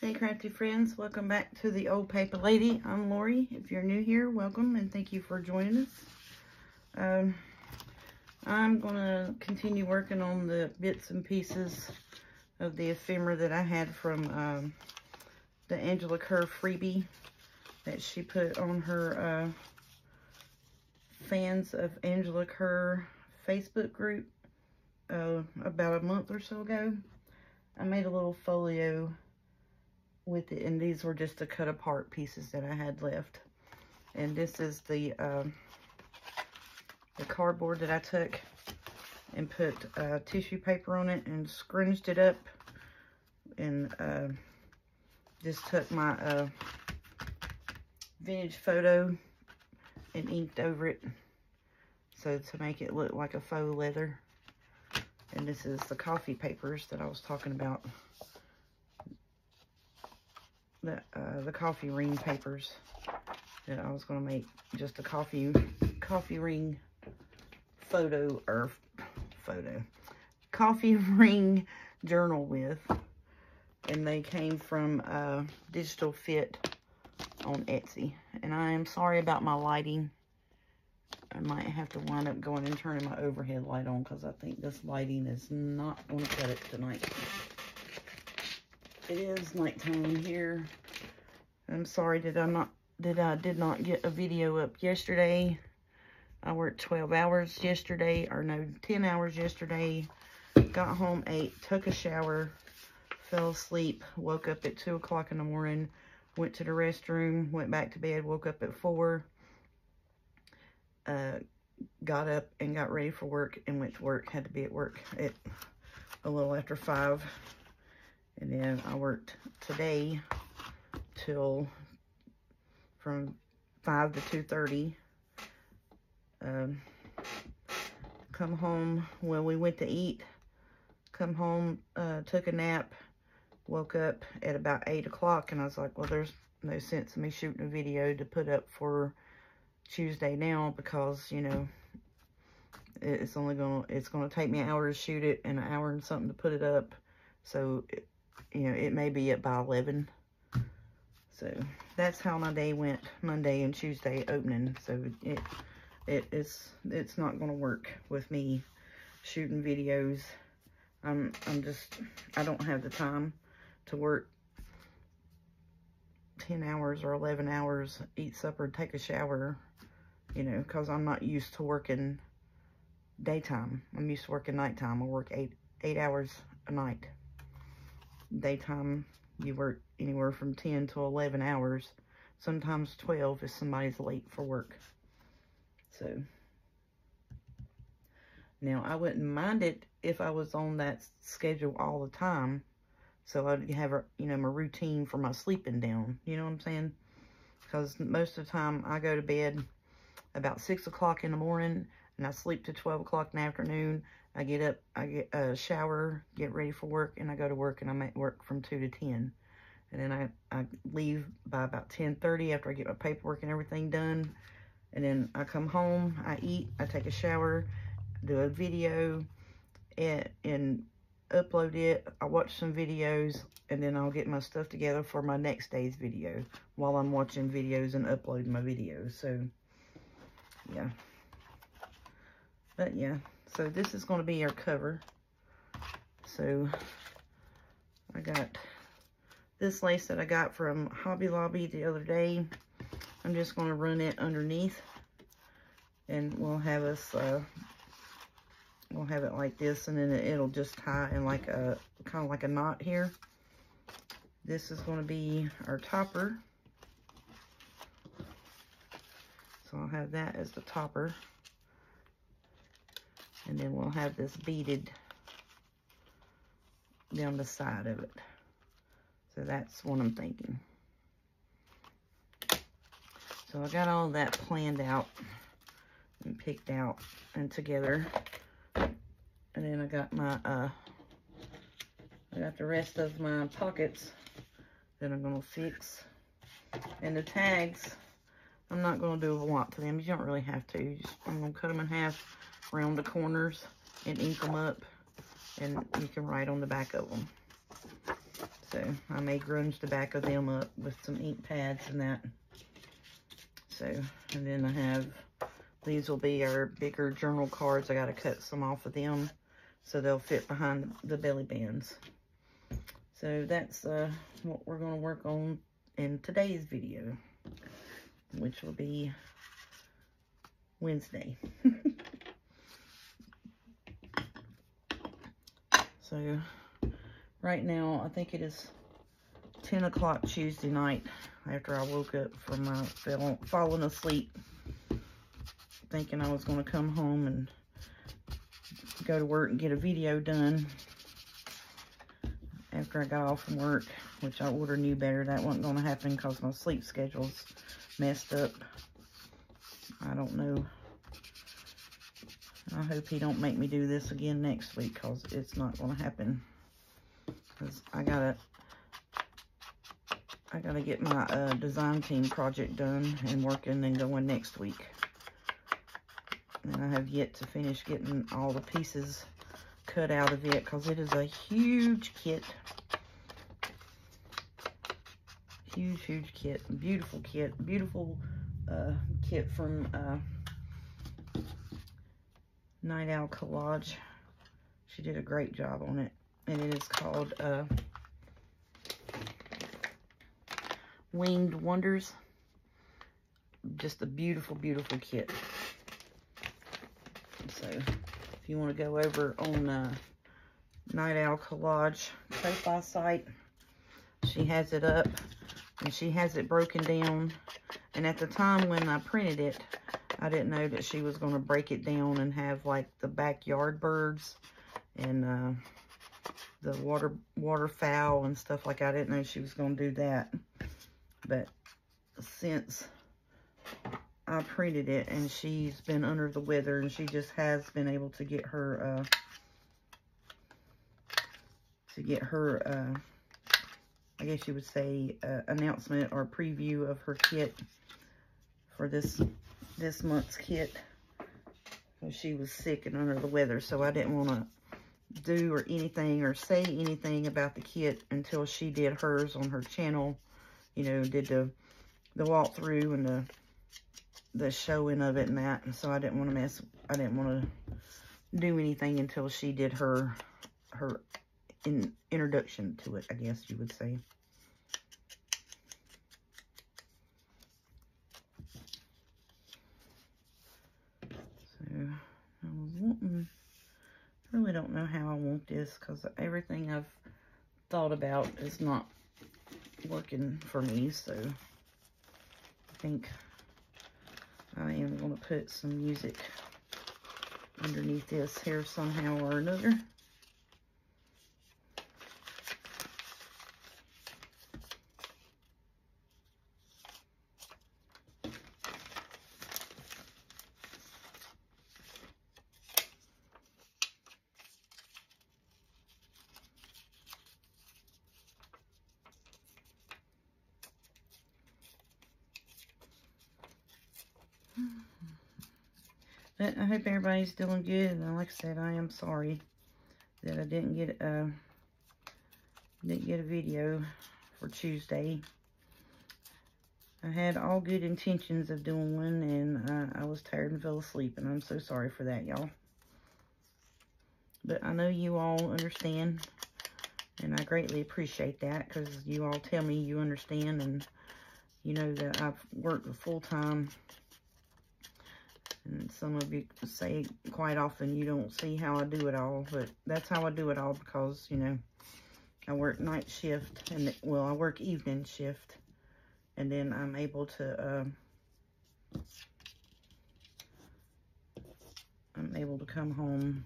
Hey crafty friends, welcome back to the Old Paper Lady. I'm Lori. If you're new here, welcome and thank you for joining us. I'm going to continue working on the bits and pieces of the ephemera that I had from the Angela Kerr freebie that she put on her Fans of Angela Kerr Facebook group about a month or so ago. I made a little folio with it, and these were just the cut apart pieces that I had left. And this is the cardboard that I took and put tissue paper on it and scrunched it up, and just took my vintage photo and inked over it so to make it look like a faux leather. And this is the coffee papers that I was talking about. The coffee ring papers that I was going to make just a coffee ring coffee ring journal with, and they came from Digital Fit on Etsy. And I am sorry about my lighting. I might have to wind up going and turning my overhead light on because I think this lighting is not going to cut it tonight. It is nighttime here. I'm sorry that I did not get a video up yesterday. I worked 12 hours yesterday, or no, 10 hours yesterday. Got home, ate, took a shower, fell asleep, woke up at 2 o'clock in the morning, went to the restroom, went back to bed, woke up at 4, got up and got ready for work and went to work. Had to be at work at a little after 5. And then I worked today till from 5 to 2:30. Come home when we went to eat. Come home, took a nap, woke up at about 8 o'clock, and I was like, well, there's no sense in me shooting a video to put up for Tuesday now, because, you know, it's gonna take me an hour to shoot it and an hour and something to put it up. So you know, it may be up by 11. So that's how my day went, Monday and Tuesday opening. So it's not going to work with me shooting videos. I don't have the time to work 10 hours or 11 hours, eat supper, take a shower, you know, because I'm not used to working daytime. I'm used to working nighttime. I work eight hours a night. Daytime, you work anywhere from 10 to 11 hours, sometimes 12 if somebody's late for work. So now I wouldn't mind it if I was on that schedule all the time, so I'd have, you know, my routine for my sleeping down, you know what I'm saying? Because most of the time I go to bed about 6 o'clock in the morning and I sleep to 12 o'clock in the afternoon. I get up, I get a shower, get ready for work, and I go to work, and I'm at work from 2 to 10. And then I leave by about 10:30 after I get my paperwork and everything done. And then I come home, I eat, I take a shower, do a video, and upload it. I watch some videos, and then I'll get my stuff together for my next day's video while I'm watching videos and uploading my videos. So, yeah. But, yeah. So this is going to be our cover. So I got this lace that I got from Hobby Lobby the other day. I'm just going to run it underneath, and we'll have it like this, and then it'll just tie in like a kind of like a knot here. This is going to be our topper. So I'll have that as the topper. And then we'll have this beaded down the side of it. So that's what I'm thinking. So I got all that planned out and picked out and together. And then I got my, I got the rest of my pockets that I'm going to fix. And the tags, I'm not going to do a lot to them. You don't really have to. I'm going to cut them in half around the corners and ink them up, and you can write on the back of them. So I may grunge the back of them up with some ink pads and that. So, and then I have, these will be our bigger journal cards. I got to cut some off of them so they'll fit behind the belly bands. So that's what we're going to work on in today's video, which will be Wednesday. So right now, I think it is 10 o'clock Tuesday night after I woke up from my falling asleep, thinking I was going to come home and go to work and get a video done after I got off from work, which I ordered knew better. That wasn't going to happen because my sleep schedule's messed up. I don't know. I hope he don't make me do this again next week, because it's not going to happen. Because I gotta get my design team project done and working and going next week. And I have yet to finish getting all the pieces cut out of it, because it is a huge kit. Huge kit. Beautiful kit. Beautiful kit from Night Owl Collage. She did a great job on it. And it is called Winged Wonders. Just a beautiful kit. So if you want to go over on Night Owl Collage Ko-Fi site, she has it up and she has it broken down. And at the time when I printed it, I didn't know that she was going to break it down and have like the backyard birds and the waterfowl and stuff like that. I didn't know she was going to do that. But since I printed it and she's been under the weather and she just has been able to get her I guess you would say announcement or preview of her kit for this month's kit. She was sick and under the weather, so I didn't want to do or anything or say anything about the kit until she did hers on her channel. You know, did the walkthrough and the showing of it and that. And so I didn't want to do anything until she did her introduction to it, I guess you would say. So I was wanting, I really don't know how I want this, because everything I've thought about is not working for me. So I think I am going to put some music underneath this here somehow or another. But I hope everybody's doing good. And like I said, I am sorry that I didn't get a video for Tuesday. I had all good intentions of doing one, and I was tired and fell asleep, and I'm so sorry for that, y'all. But I know you all understand, and I greatly appreciate that, because you all tell me you understand, and you know that I've worked full-time. And some of you say quite often you don't see how I do it all, but that's how I do it all, because, you know, I work night shift, and, well, I work evening shift, and then I'm able to, come home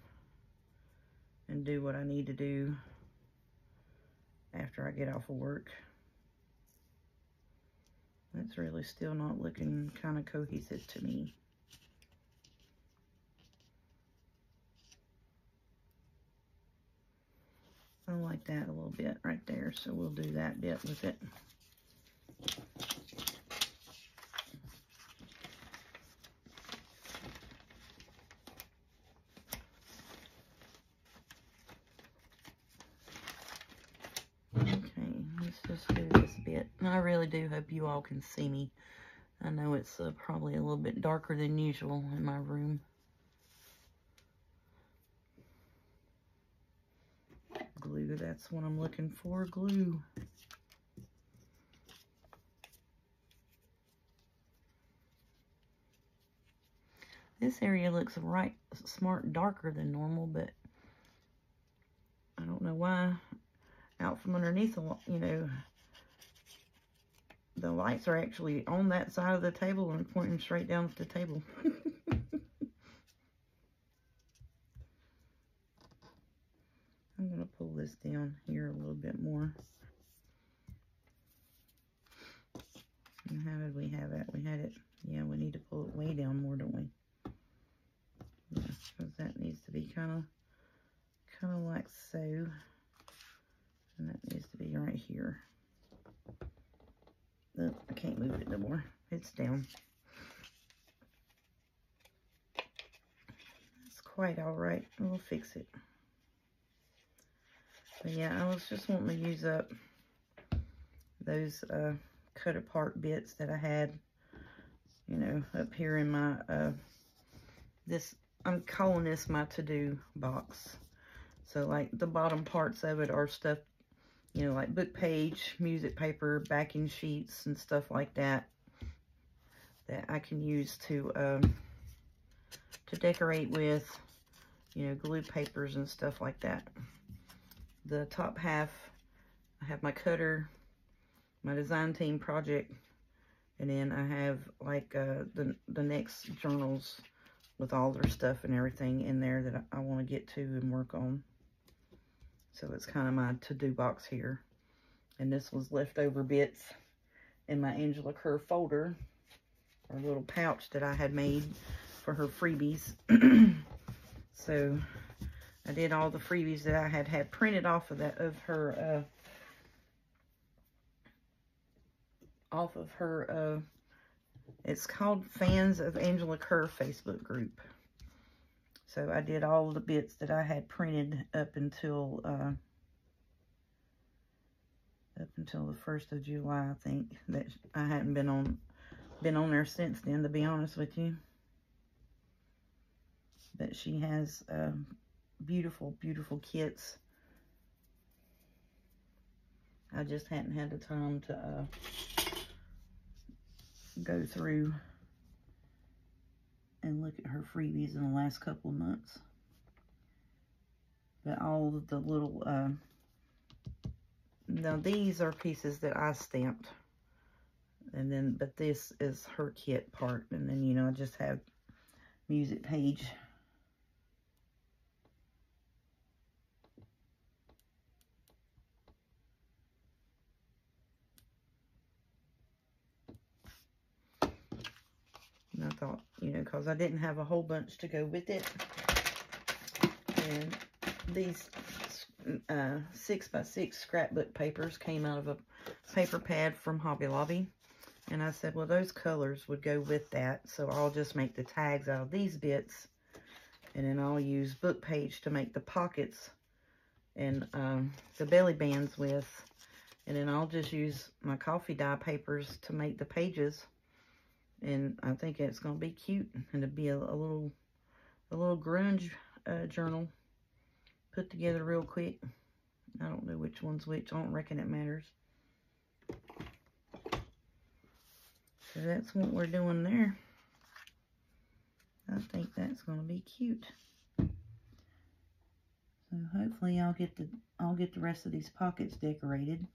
and do what I need to do after I get off of work. That's really still not looking kind of cohesive to me. I like that a little bit right there, so we'll do that bit with it. Okay. I really do hope you all can see me. I know it's probably a little bit darker than usual in my room. Glue, that's what I'm looking for, glue. This area looks right smart darker than normal, but I don't know why. Out from underneath, you know, the lights are actually on that side of the table and pointing straight down at the table. I'm going to pull this down here a little bit more. And how did we have it? We had it, yeah, we need to pull it way down more, don't we? Yeah, because that needs to be kind of like so. And that needs to be right here. Oh, I can't move it no more. It's down. It's quite all right. We'll fix it. But yeah, I was just wanting to use up those cut apart bits that I had, you know, up here in my, I'm calling this my to-do box. So like the bottom parts of it are stuff, you know, like book page, music paper, backing sheets, and stuff like that, that I can use to decorate with, you know, glue papers and stuff like that. The top half, I have my cutter, my design team project, and then I have like the next journals with all their stuff and everything in there that I want to get to and work on. So it's kind of my to-do box here. And this was leftover bits in my Angela Kerr folder, or little pouch that I had made for her freebies. So I did all the freebies that I had printed off of that, of her, it's called Fans of Angela Kerr Facebook group. So I did all the bits that I had printed up until the 1st of July, I think. That I hadn't been on there since then, to be honest with you. But she has beautiful, beautiful kits. I just hadn't had the time to go through and look at her freebies in the last couple of months. But all of the little, now these are pieces that I stamped. And then, but this is her kit part. And then, you know, I just have music page. And I thought, you know, because I didn't have a whole bunch to go with it. And these 6x6 scrapbook papers came out of a paper pad from Hobby Lobby. And I said, well, those colors would go with that. So I'll just make the tags out of these bits. And then I'll use book page to make the pockets and the belly bands with. And then I'll just use my coffee dye papers to make the pages. And I think it's going to be cute. And it'll be a little grunge journal put together real quick. I don't know which one's which. I don't reckon it matters. So that's what we're doing there. I think that's going to be cute. So hopefully I'll get the rest of these pockets decorated.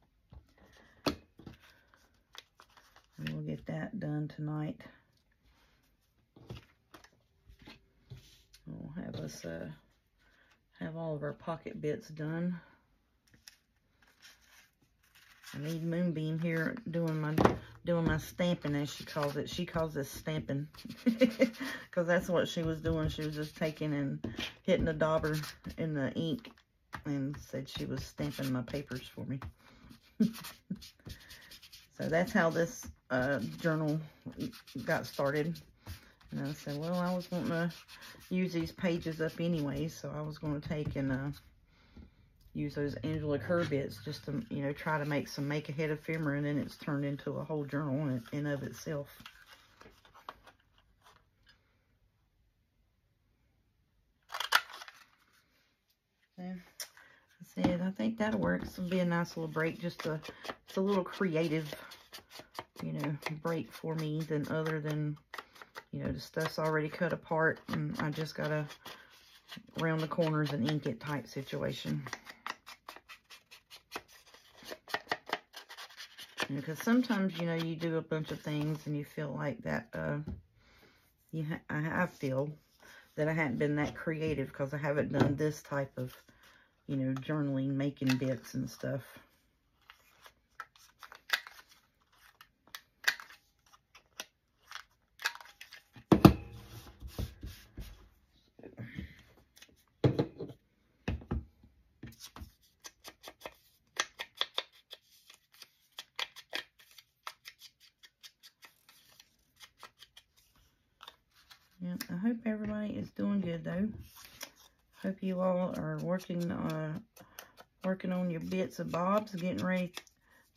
And we'll get that done tonight. We'll have us have all of our pocket bits done. I need Moonbeam here doing my stamping, as she calls it. She calls this stamping because that's what she was doing. She was just taking and hitting the dauber in the ink and said she was stamping my papers for me. So that's how this journal got started. And I said, well, I was wanting to use these pages up anyway, so I was going to take and use those Angela Kerr bits just to, you know, try to make some make-ahead ephemera, and then it's turned into a whole journal in and of itself. So, I said, I think that'll work. This will be a nice little break. It's a little creative, you know, break for me than other than, you know, the stuff's already cut apart and I just gotta round the corners and ink it type situation. Because sometimes, you know, you do a bunch of things and you feel like that, I feel that I haven't been that creative because I haven't done this type of, you know, journaling, making bits and stuff. Yep, I hope everybody is doing good though. Hope you all are working on your bits and bobs, getting ready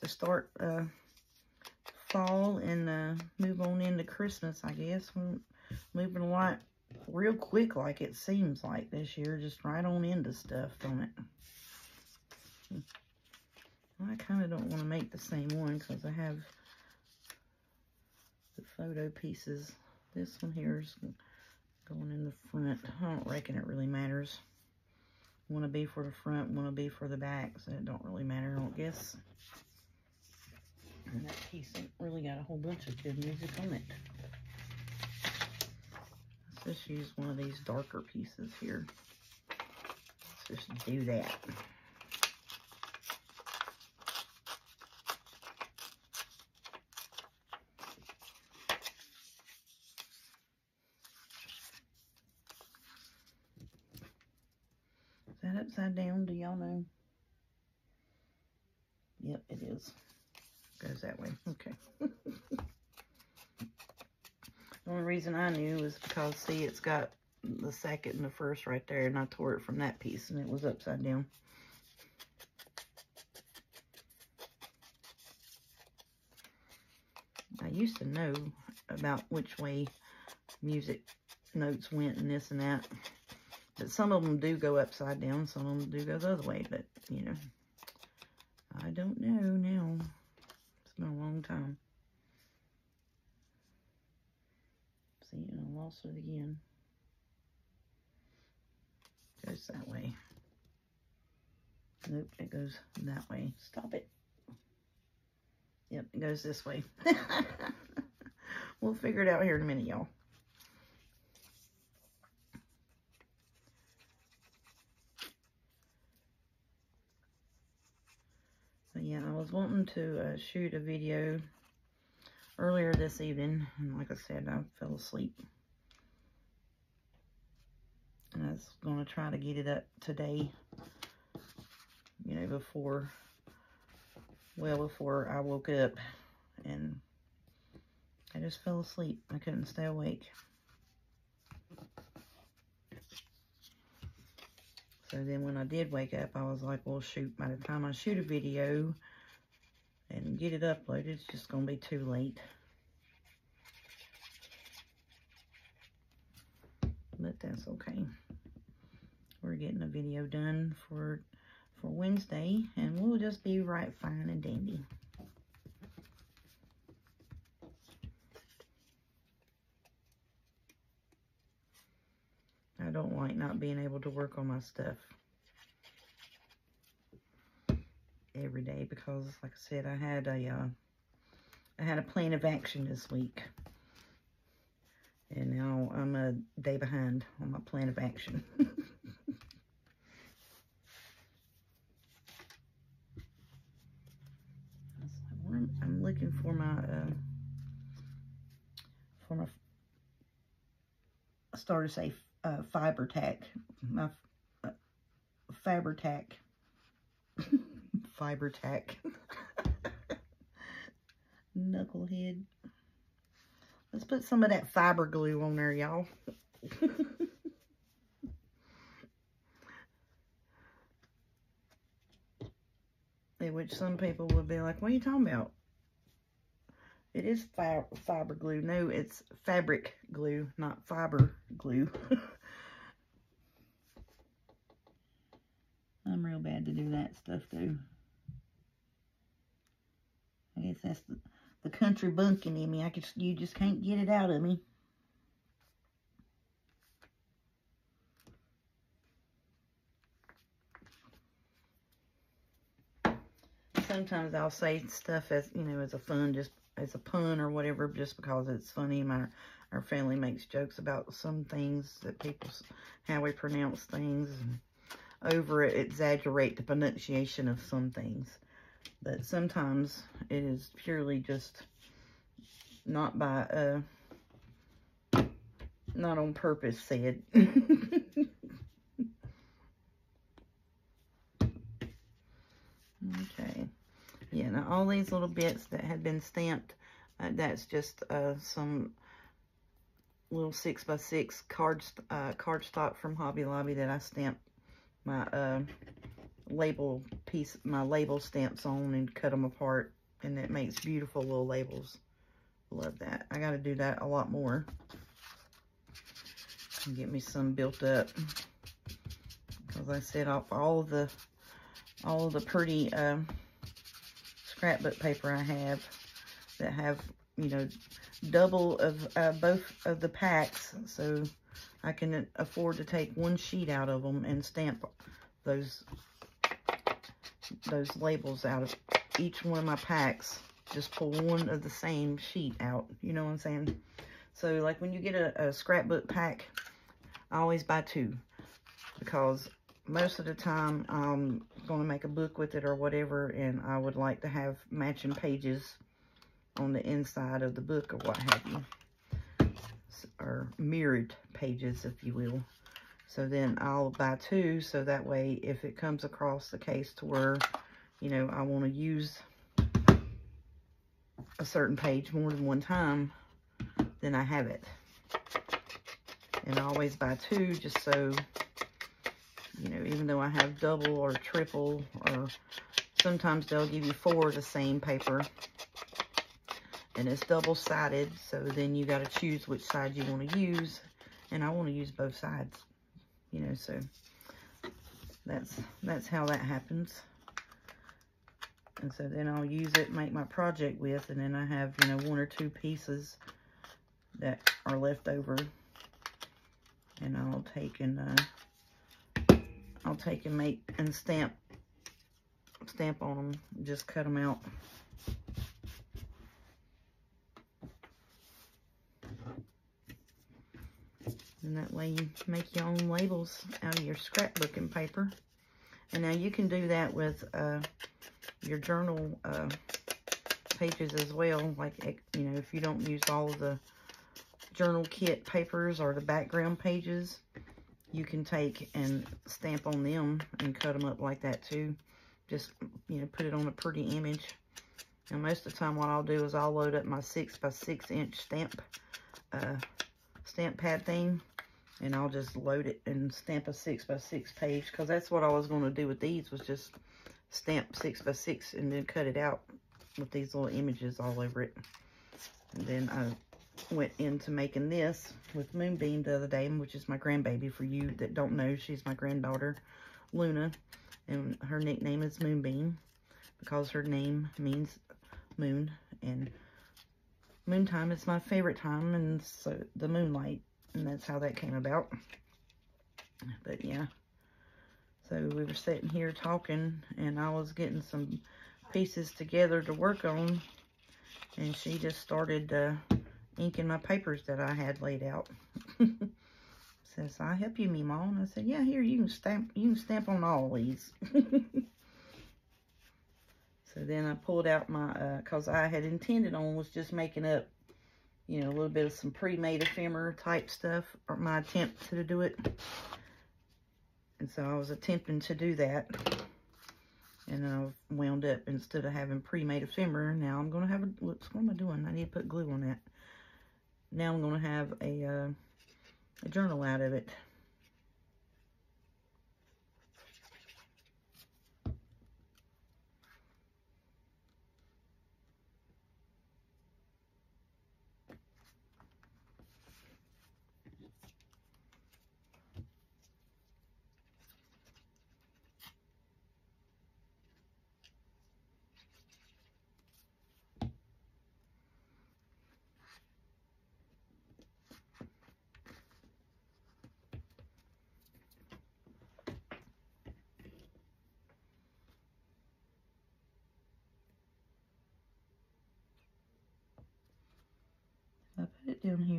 to start fall and move on into Christmas, I guess. We're moving a lot real quick, like it seems like this year, just right on into stuff, don't it? I kind of don't want to make the same one because I have the photo pieces. This one here is going in the front. I don't reckon it really matters. One will be for the front, one will be for the back, so it don't really matter, I don't guess. And that piece really got a whole bunch of good music on it. Let's just use one of these darker pieces here. Let's just do that. Is that upside down? Do y'all know? Yep, it is. Goes that way. Okay. The only reason I knew is because, see, it's got the second and the first right there, and I tore it from that piece, and it was upside down. I used to know about which way music notes went and this and that. But some of them do go upside down, some of them do go the other way, but, you know, I don't know now. It's been a long time. See, and I lost it again. Goes that way. Nope, it goes that way. Stop it. Yep, it goes this way. We'll figure it out here in a minute, y'all. Yeah, I was wanting to shoot a video earlier this evening, and like I said, I fell asleep. And I was going to try to get it up today, you know, before I woke up, and I just fell asleep. I couldn't stay awake. So then when I did wake up, I was like, well, shoot, by the time I shoot a video and get it uploaded, it's just going to be too late. But that's okay. We're getting a video done for Wednesday, and we'll just be right fine and dandy. I don't like not being able to work on my stuff every day because, like I said, I had a plan of action this week, and now I'm a day behind on my plan of action. I'm looking for my I started to say fiber tack, my fiber tack, fiber tack, knucklehead. Let's put some of that fiber glue on there, y'all. which some people would be like, what are you talking about? It is fiber glue. No, it's fabric glue, not fiber glue. I'm real bad to do that stuff, though. I guess that's the country bunking in me. You just can't get it out of me. Sometimes I'll say stuff as, you know, as a fun, just as a pun or whatever, just because it's funny. Our family makes jokes about some things that how we pronounce things, and exaggerate the pronunciation of some things. But sometimes it is purely just not on purpose said. Okay. Yeah, now all these little bits that had been stamped, that's just some little 6x6 cardstock from Hobby Lobby that I stamped my label stamps on and cut them apart, and it makes beautiful little labels. Love that. I got to do that a lot more and get me some built up, because I said all of the pretty scrapbook paper I have that have, you know, double of both of the packs, so I can afford to take one sheet out of them and stamp those labels out of each one of my packs. Just pull one of the same sheet out, you know what I'm saying? So like when you get a scrapbook pack, I always buy two, because most of the time I'm going to make a book with it or whatever, and I would like to have matching pages on the inside of the book or what have you, or mirrored pages, if you will. So then I'll buy two, so that way if it comes across the case to where, you know, I want to use a certain page more than one time, then I have it. And I always buy two, just so, you know, even though I have double or triple, or sometimes they'll give you 4 of the same paper, and it's double-sided, so then you got to choose which side you want to use, and I want to use both sides, you know, so that's how that happens. And so then I'll use it, make my project with, and then I have, you know, 1 or 2 pieces that are left over, and I'll take and make and stamp on them, just cut them out. And that way you make your own labels out of your scrapbooking paper. And now you can do that with your journal pages as well. Like, you know, if you don't use all of the journal kit papers or the background pages, you can take and stamp on them and cut them up like that too. Just, you know, put it on a pretty image. And most of the time what I'll do is I'll load up my 6x6 inch stamp pad thing, and I'll just load it and stamp a 6x6 page, because that's what I was going to do with these, was just stamp 6x6 and then cut it out with these little images all over it. And then I went into making this with Moonbeam the other day, which is my grandbaby. For you that don't know, she's my granddaughter, Luna, and her nickname is Moonbeam because her name means moon, and moontime is my favorite time, and so the moonlight, and that's how that came about. But yeah, so we were sitting here talking, and I was getting some pieces together to work on, and she just started inking my papers that I had laid out. Says, "I'll help you, Meemaw." And I said, "Yeah, here, you can stamp on all these." So then I pulled out my, because I had intended on was just making up, you know, a little bit of some pre-made ephemera type stuff, or my attempt to do it. And so I was attempting to do that. And then I wound up, instead of having pre-made ephemera, now I'm going to have a, what am I doing? I need to put glue on that. Now I'm going to have a journal out of it.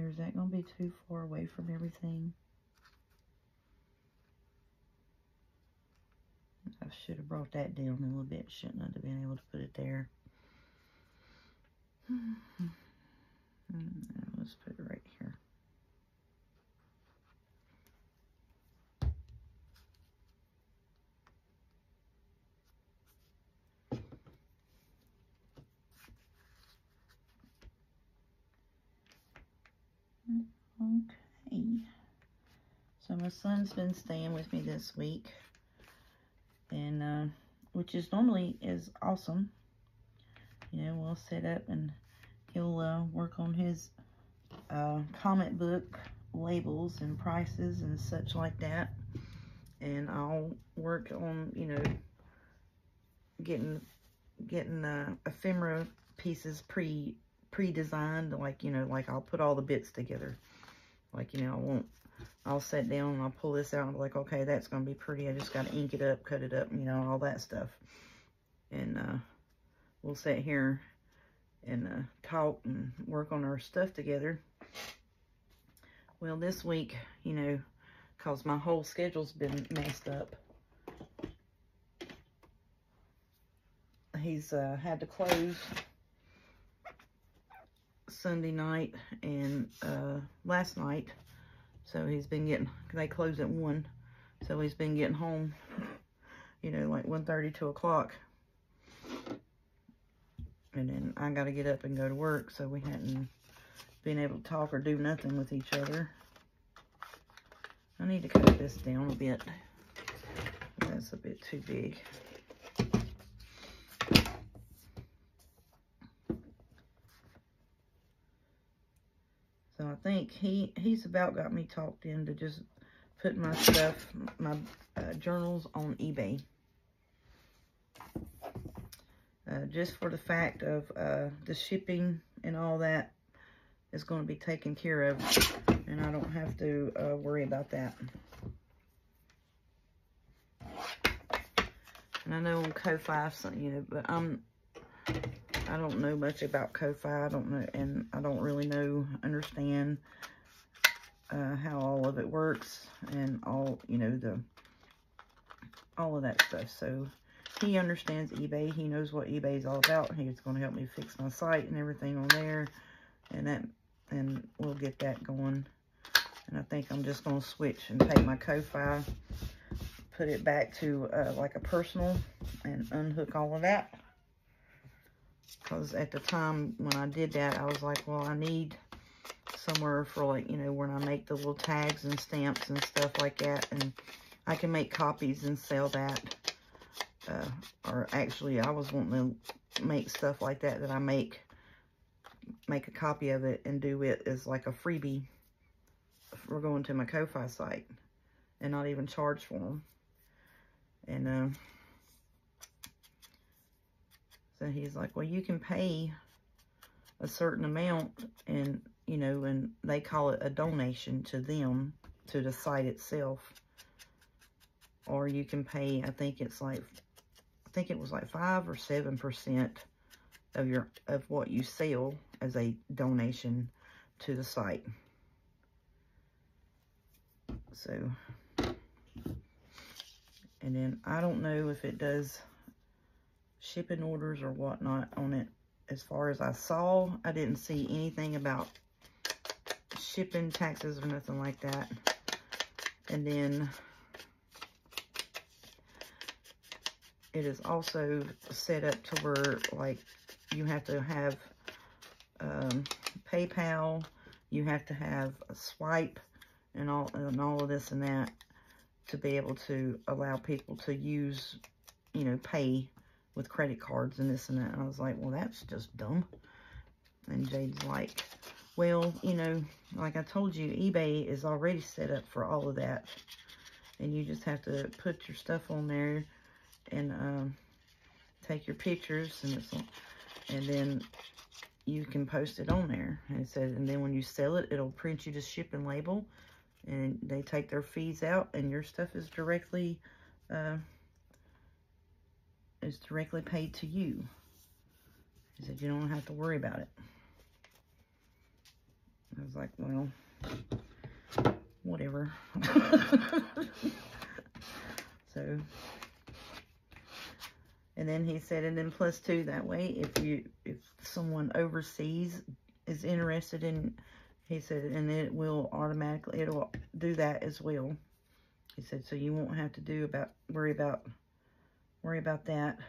is that going to be too far away from everything? I should have brought that down a little bit. Shouldn't have been able to put it there. Let's put it right here. Okay. So my son's been staying with me this week. And, which is normally is awesome. You know, we'll set up and he'll work on his comic book labels and prices and such like that. And I'll work on, you know, getting ephemera pieces pre-designed, like, you know, like I'll put all the bits together. Like, you know, I'll sit down and I'll pull this out and be like, okay, that's going to be pretty. I just got to ink it up, cut it up, you know, all that stuff. And we'll sit here and talk and work on our stuff together. Well, this week, you know, because my whole schedule's been messed up, he's had to close Sunday night and last night. So he's been getting, they close at 1. So he's been getting home, you know, like 1:30, 2 o'clock. And then I got to get up and go to work. So we hadn't been able to talk or do nothing with each other. I need to cut this down a bit. That's a bit too big. So I think he's about got me talked into just putting my stuff, my journals on eBay. Just for the fact of the shipping and all that is going to be taken care of. And I don't have to worry about that. And I know on Ko-Fi, you know, but I don't know much about Ko-Fi. I don't know, and I don't really understand how all of it works and all, you know, all of that stuff. So he understands eBay. He knows what eBay is all about. He's going to help me fix my site and everything on there, and we'll get that going. And I think I'm just going to switch and take my Ko-Fi, put it back to like a personal, and unhook all of that. Because at the time when I did that, I was like, well, I need somewhere for, like, you know, when I make the little tags and stamps and stuff like that. And I can make copies and sell that. Or actually, I was wanting to make stuff like that I make a copy of it and do it as like a freebie for going to my Ko-Fi site. And not even charge for them. And, so he's like, well, you can pay a certain amount and, you know, and they call it a donation to them, to the site itself. Or you can pay, I think it was like 5 or 7% of what you sell as a donation to the site. So, and then I don't know if it does shipping orders or whatnot on it. As far as I saw, I didn't see anything about shipping taxes or nothing like that. And then it is also set up to where, like, you have to have PayPal, you have to have a swipe and all of this and that to be able to allow people to use, you know, pay with credit cards and this and that. And I was like, well, that's just dumb. And Jade's like, well, you know, like I told you, eBay is already set up for all of that. And you just have to put your stuff on there and take your pictures and then you can post it on there. And it said, and then when you sell it, it'll print you the shipping label and they take their fees out and your stuff is directly paid to you. He said, you don't have to worry about it. I was like, well, whatever. So, and then he said, and then plus 2, that way, if someone overseas is interested in, he said, and it will automatically, it'll do that as well. He said, so you won't have to worry about that.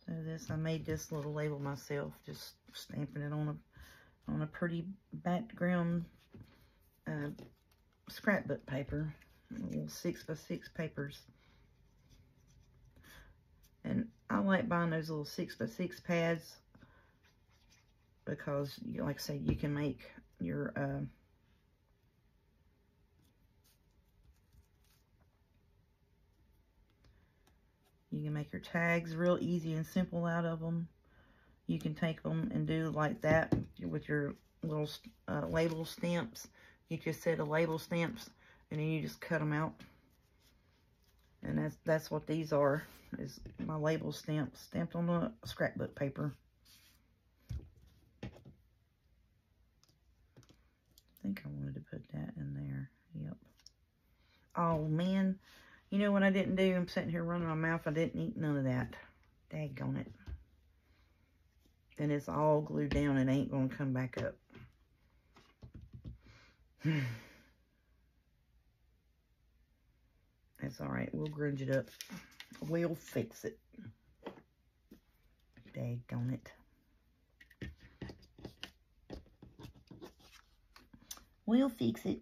So this, I made this little label myself, just stamping it on a pretty background scrapbook paper, little 6x6 papers. And I like buying those little 6x6 pads because, like I said, you can make your tags real easy and simple out of them. You can take them and do like that with your little label stamps. Get you a set of label stamps, and then you just cut them out. And that's what these are, is my label stamps stamped on the scrapbook paper. I think I wanted to put that in there. Yep. Oh, man. You know what I didn't do? I'm sitting here running my mouth. I didn't eat none of that. Daggone it. And it's all glued down and ain't going to come back up. That's alright. We'll grunge it up. We'll fix it. Daggone it. We'll fix it.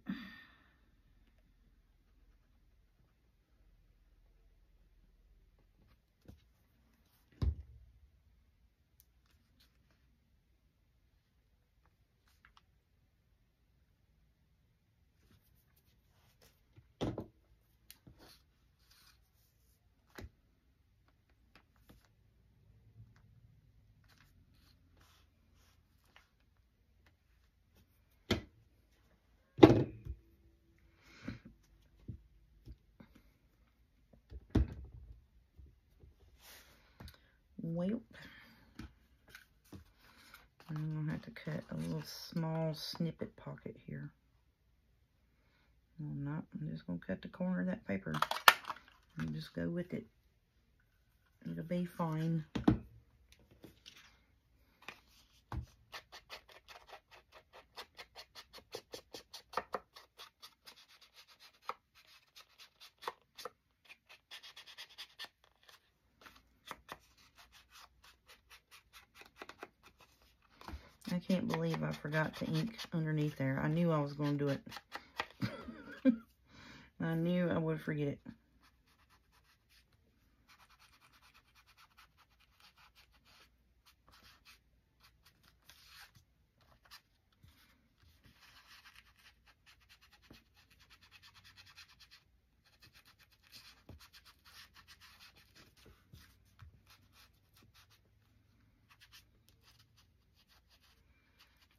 Well, I'm going to have to cut a little small snippet pocket here. No, I'm not. I'm just going to cut the corner of that paper and just go with it. It'll be fine. I can't believe I forgot to ink underneath there. I knew I was going to do it. I knew I would forget it.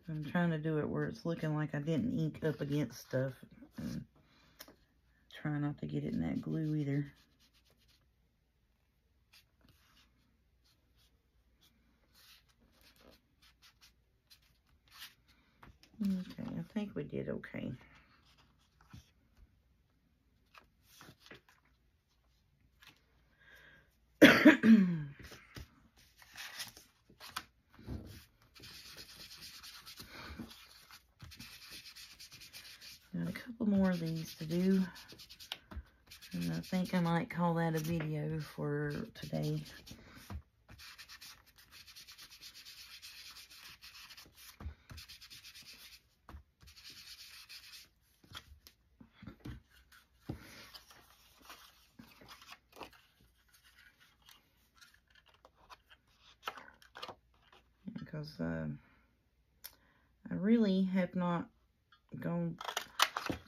I'm trying to do it where it's looking like I didn't ink up against stuff. And try not to get it in that glue either. Okay, I think we did okay. Got a couple more of these to do, and I think I might call that a video for today. Because I really have not gone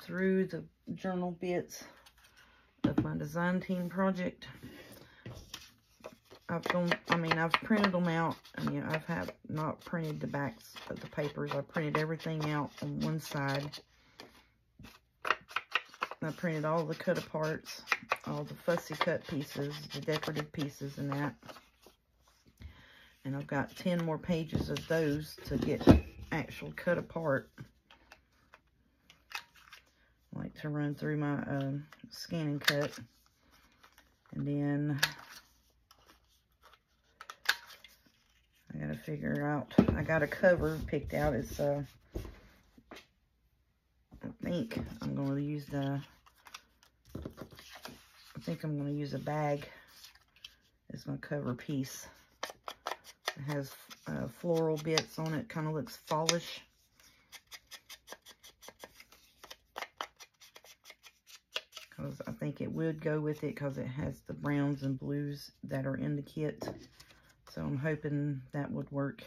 through the journal bits of my design team project. I've printed them out. I've not printed the backs of the papers. I printed everything out on one side. I printed all the cut aparts, all the fussy cut pieces, the decorative pieces and that. And I've got 10 more pages of those to get actual cut apart. I like to run through my scan and cut. And then I gotta figure out, I got a cover picked out. It's I think I'm gonna use a bag as my cover piece. It has floral bits on it, kind of looks fallish. Because I think it would go with it because it has the browns and blues that are in the kit. So I'm hoping that would work.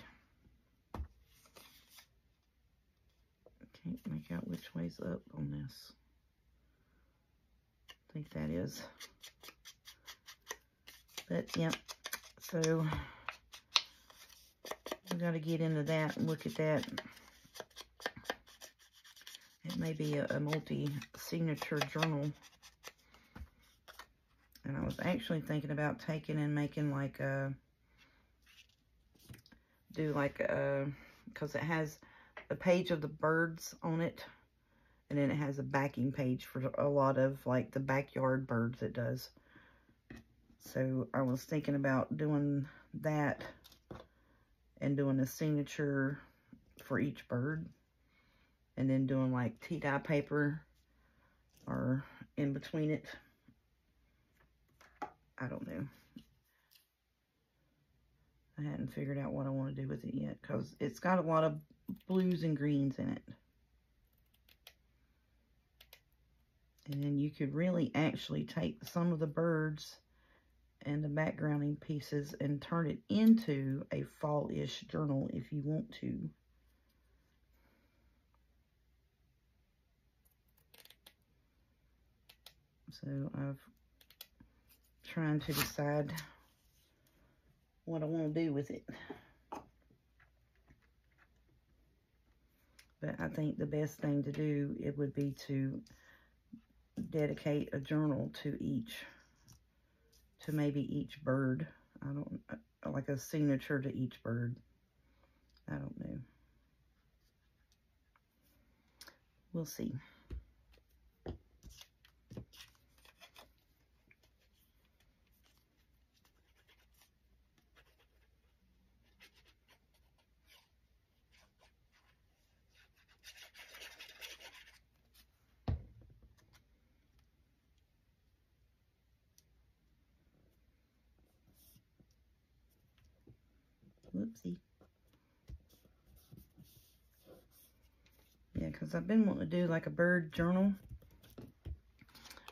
Can't make out which way's up on this. I think that is. But yeah, so we got to get into that and look at that. It may be a multi-signature journal. And I was actually thinking about taking and making like a, because it has a page of the birds on it. And then it has a backing page for a lot of like the backyard birds it does. So I was thinking about doing that and doing a signature for each bird. And then doing like tea-dye paper or in between it. I don't know. I hadn't figured out what I want to do with it yet because it's got a lot of blues and greens in it. And then you could really actually take some of the birds and the backgrounding pieces and turn it into a fall-ish journal if you want to. So I've trying to decide what I want to do with it. But I think the best thing to do, it would be to dedicate a journal to maybe each bird. I don't, like a signature to each bird. I don't know. We'll see. Whoopsie. Yeah, because I've been wanting to do like a bird journal.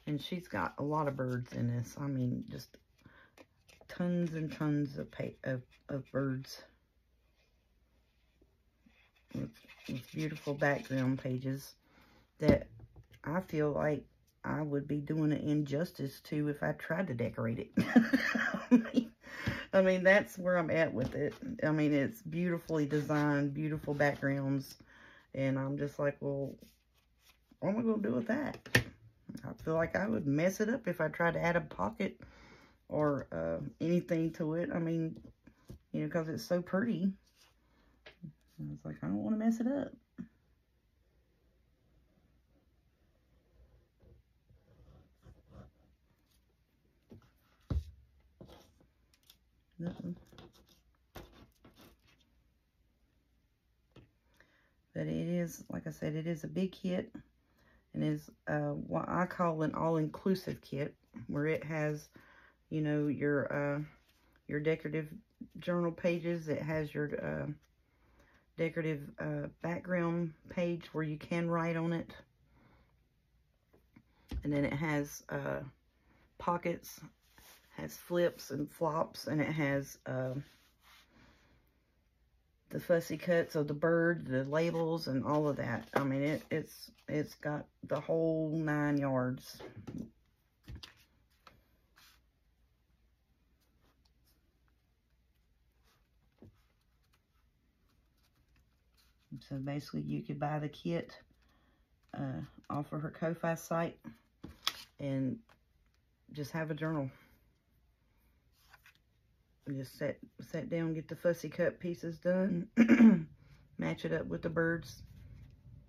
And she's got a lot of birds in this. I mean, just tons and tons of birds. With beautiful background pages that I feel like I would be doing an injustice to if I tried to decorate it. I mean, that's where I'm at with it. I mean, it's beautifully designed, beautiful backgrounds. And I'm just like, well, what am I going to do with that? I feel like I would mess it up if I tried to add a pocket or anything to it. I mean, you know, because it's so pretty. I was like, I don't want to mess it up. But it is, like I said, it is a big kit. And is what I call an all-inclusive kit, where it has, you know, your decorative journal pages. It has your decorative background page where you can write on it. And then it has pockets, has flips and flops, and it has the fussy cuts of the bird, the labels, and all of that. I mean, it's got the whole 9 yards. So basically you could buy the kit off of her Ko-Fi site and just have a journal. And just set down, get the fussy cut pieces done, match it up with the birds,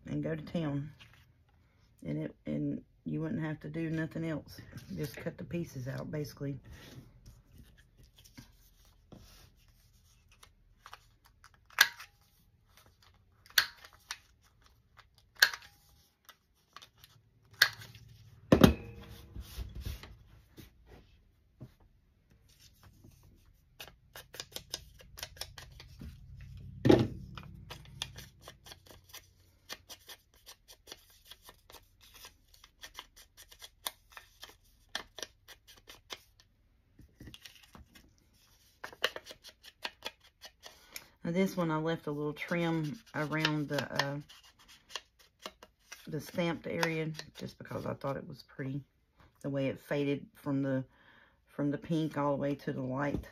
and go to town. And you wouldn't have to do nothing else. Just cut the pieces out, basically. Now this one I left a little trim around the stamped area just because I thought it was pretty. The way it faded from the pink all the way to the light,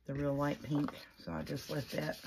the real light pink. So I just left that.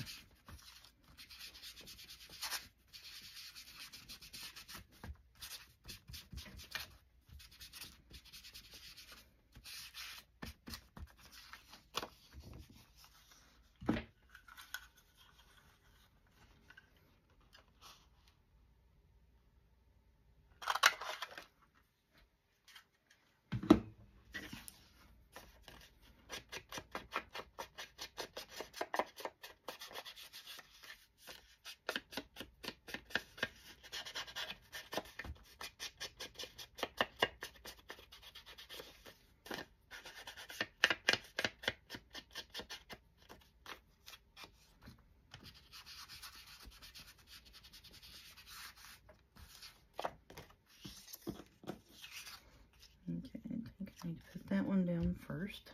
Okay, I think I need to put that one down first.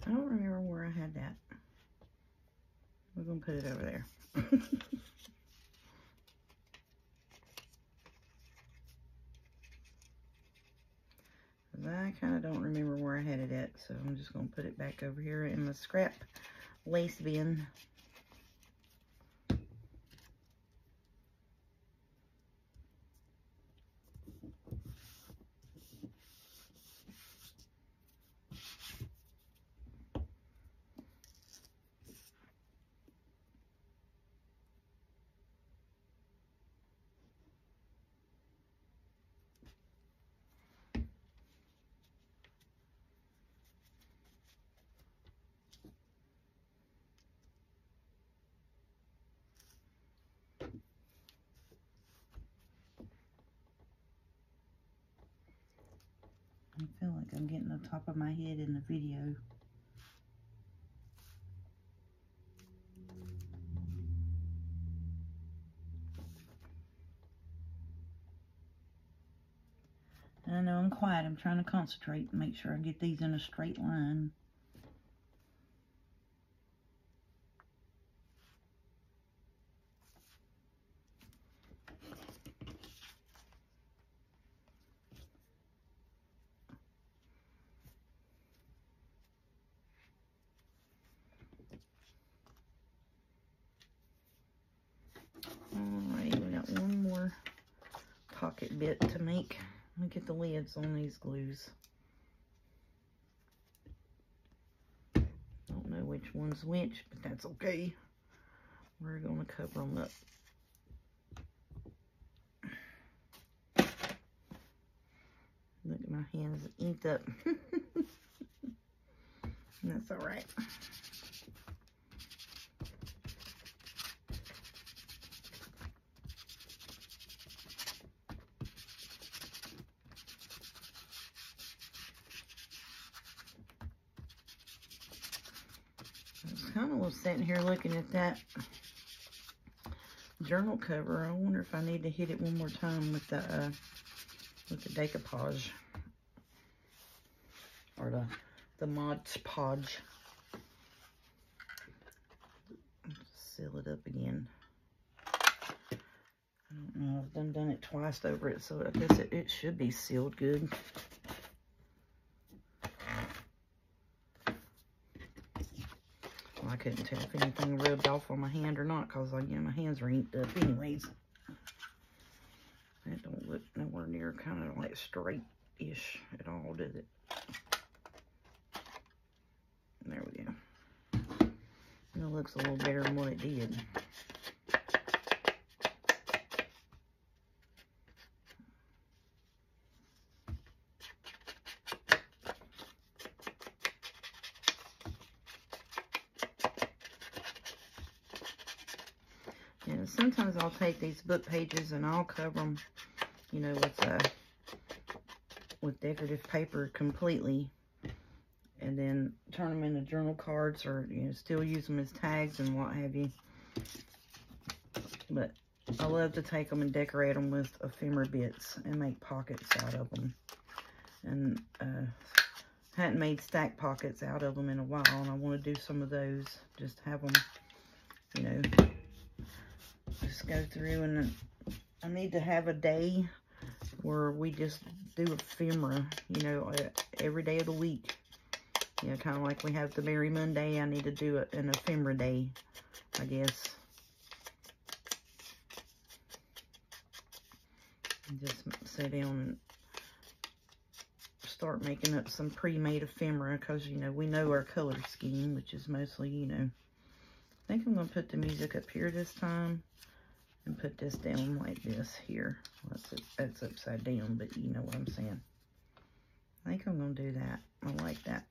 I don't remember where I had that. We're going to put it over there. I kind of don't remember where I had it at, so I'm just going to put it back over here in the scrap lace bin. I feel like I'm getting the top of my head in the video. And I know I'm quiet. I'm trying to concentrate and make sure I get these in a straight line. Alright, we got one more pocket bit to make. Let me get the lids on these glues. Don't know which one's which, but that's okay. We're going to cover them up. Look at my hands inked up. That's alright. kind of was sitting here looking at that journal cover. I wonder if I need to hit it one more time with the decoupage or the Mod Podge. Seal it up again. I don't know, I've done it twice over it, so I guess it should be sealed good. Well, I couldn't tell if anything rubbed off on my hand or not, because my hands are inked up anyways. That don't look nowhere near kind of like straight-ish at all, does it? There we go. It looks a little better than what it did. And sometimes I'll take these book pages and I'll cover them, you know, with decorative paper completely, and then turn them into journal cards, or, you know, still use them as tags and what have you. But I love to take them and decorate them with ephemera bits and make pockets out of them. And hadn't made stack pockets out of them in a while, and I want to do some of those. Just have them, you know, just go through, and I need to have a day where we just do ephemera, you know, every day of the week. You know, kind of like we have the Merry Monday. I need to do an ephemera day, I guess. And just sit down and start making up some pre-made ephemera, because, you know, we know our color scheme, which is mostly, you know. I think I'm going to put the music up here this time and put this down like this here. Well, that's upside down, but you know what I'm saying. I think I'm going to do that. I like that.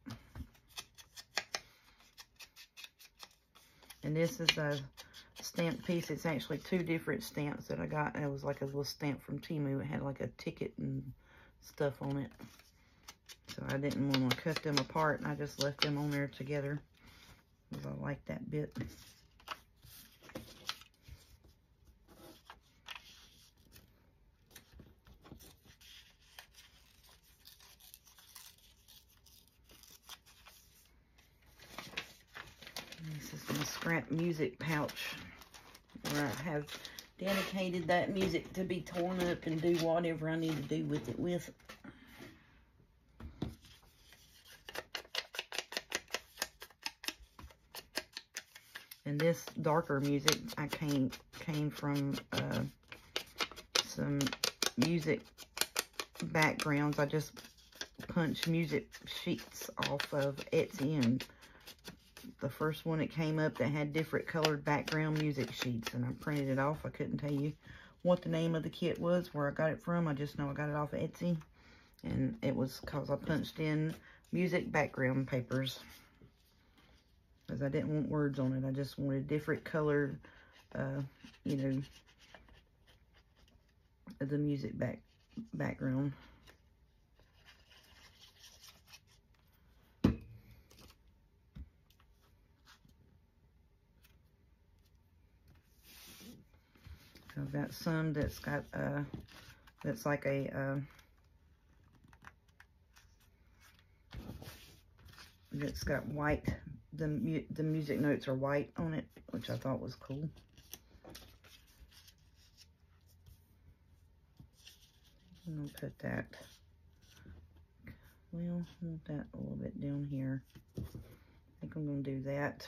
And this is a stamped piece. It's actually two different stamps that I got. It was like a little stamp from Temu. It had like a ticket and stuff on it. So I didn't want to cut them apart, and I just left them on there together because I like that bit. This is my scrap music pouch, where I have dedicated that music to be torn up and do whatever I need to do with it with. And this darker music I came from some music backgrounds. I just punched music sheets off of Etsy, and the first one that came up that had different colored background music sheets, and I printed it off. I couldn't tell you what the name of the kit was, where I got it from. I just know I got it off of Etsy, and it was because I punched in music background papers, because I didn't want words on it. I just wanted different colored, you know, the music background. So I've got some that's got, that's like a, that's got white. The music notes are white on it, which I thought was cool. I'm going to put that, well, I want that a little bit down here. I think I'm going to do that.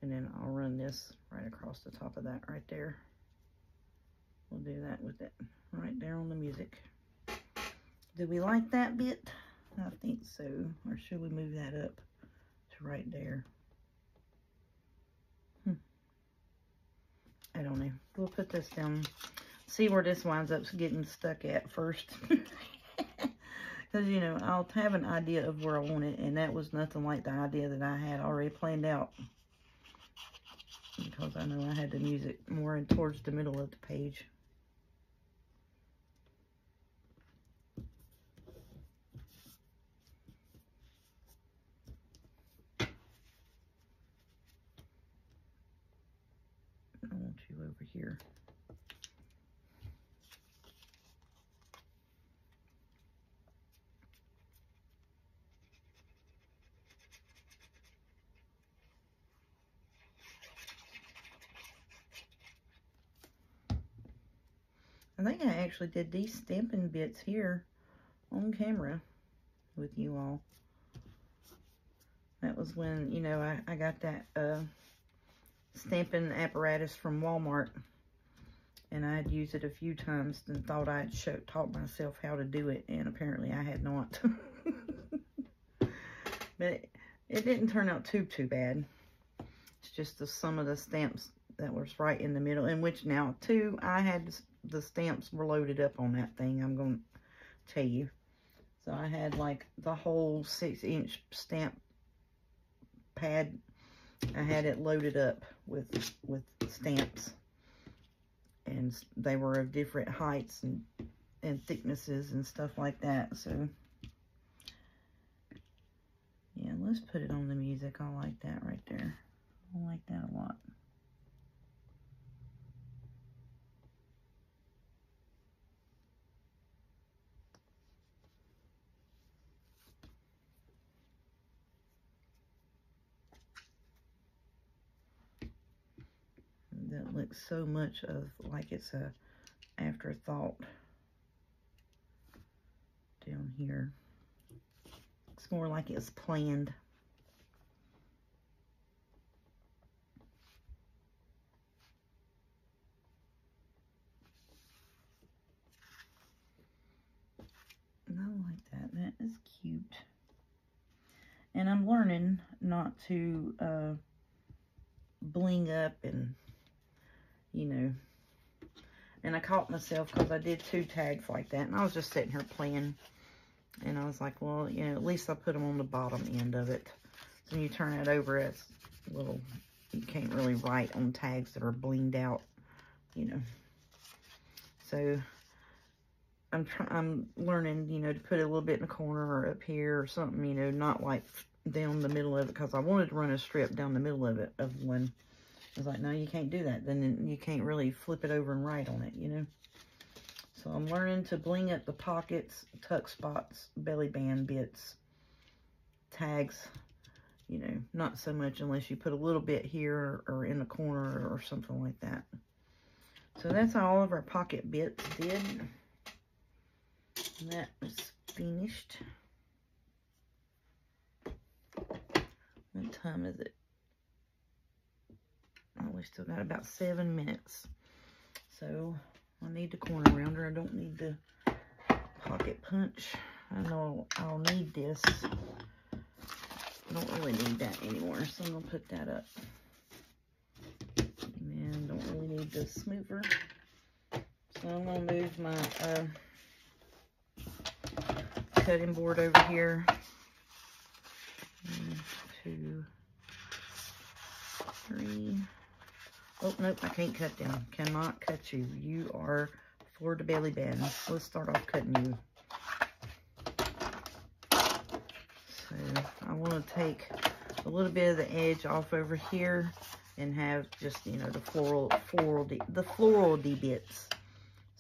And then I'll run this right across the top of that right there. We'll do that with it right there on the music. Do we like that bit? I think so. Or should we move that up to right there? I don't know. We'll put this down. See where this winds up getting stuck at first. Because, you know, I'll have an idea of where I want it. And that was nothing like the idea that I had already planned out. Because I know I had the music more in towards the middle of the page. here. I think I actually did these stamping bits here on camera with you all. That was when, you know, I got that stamping apparatus from Walmart, and I had used it a few times and thought I had taught myself how to do it, and apparently I had not. But it didn't turn out too bad. It's just some of the stamps that was right in the middle, in which now too I had the stamps were loaded up on that thing, I'm going to tell you. So I had like the whole 6-inch stamp pad. I had it loaded up with stamps, and they were of different heights and thicknesses and stuff like that. So yeah, let's put it on the music. I like that right there. I like that a lot. That looks so much of like it's a afterthought down here. It's more like it's planned. And I like that. That is cute. And I'm learning not to bling up and, you know. And I caught myself because I did 2 tags like that. And I was just sitting here playing. And I was like, well, you know, at least I put them on the bottom end of it. So when you turn it over, it's a little, you can't really write on tags that are blinged out, you know. So I'm learning, you know, to put it a little bit in the corner or up here or something, you know, not like down the middle of it, because I wanted to run a strip down the middle of it, of one. I was like, no, you can't do that. Then you can't really flip it over and write on it, you know. So I'm learning to bling up the pockets, tuck spots, belly band bits, tags, you know, not so much unless you put a little bit here or in the corner or something like that. So that's how all of our pocket bits did. And that is finished. What time is it? Oh, we still got about 7 minutes. So I need the corner rounder. I don't need the pocket punch. I know I'll need this. I don't really need that anymore, so I'm going to put that up. And don't really need the smoother. So I'm going to move my cutting board over here. 1, 2, 3. Oh, nope, I can't cut down. Cannot cut you. You are for the belly band. Let's start off cutting you. So I want to take a little bit of the edge off over here and have just, you know, the floral bits.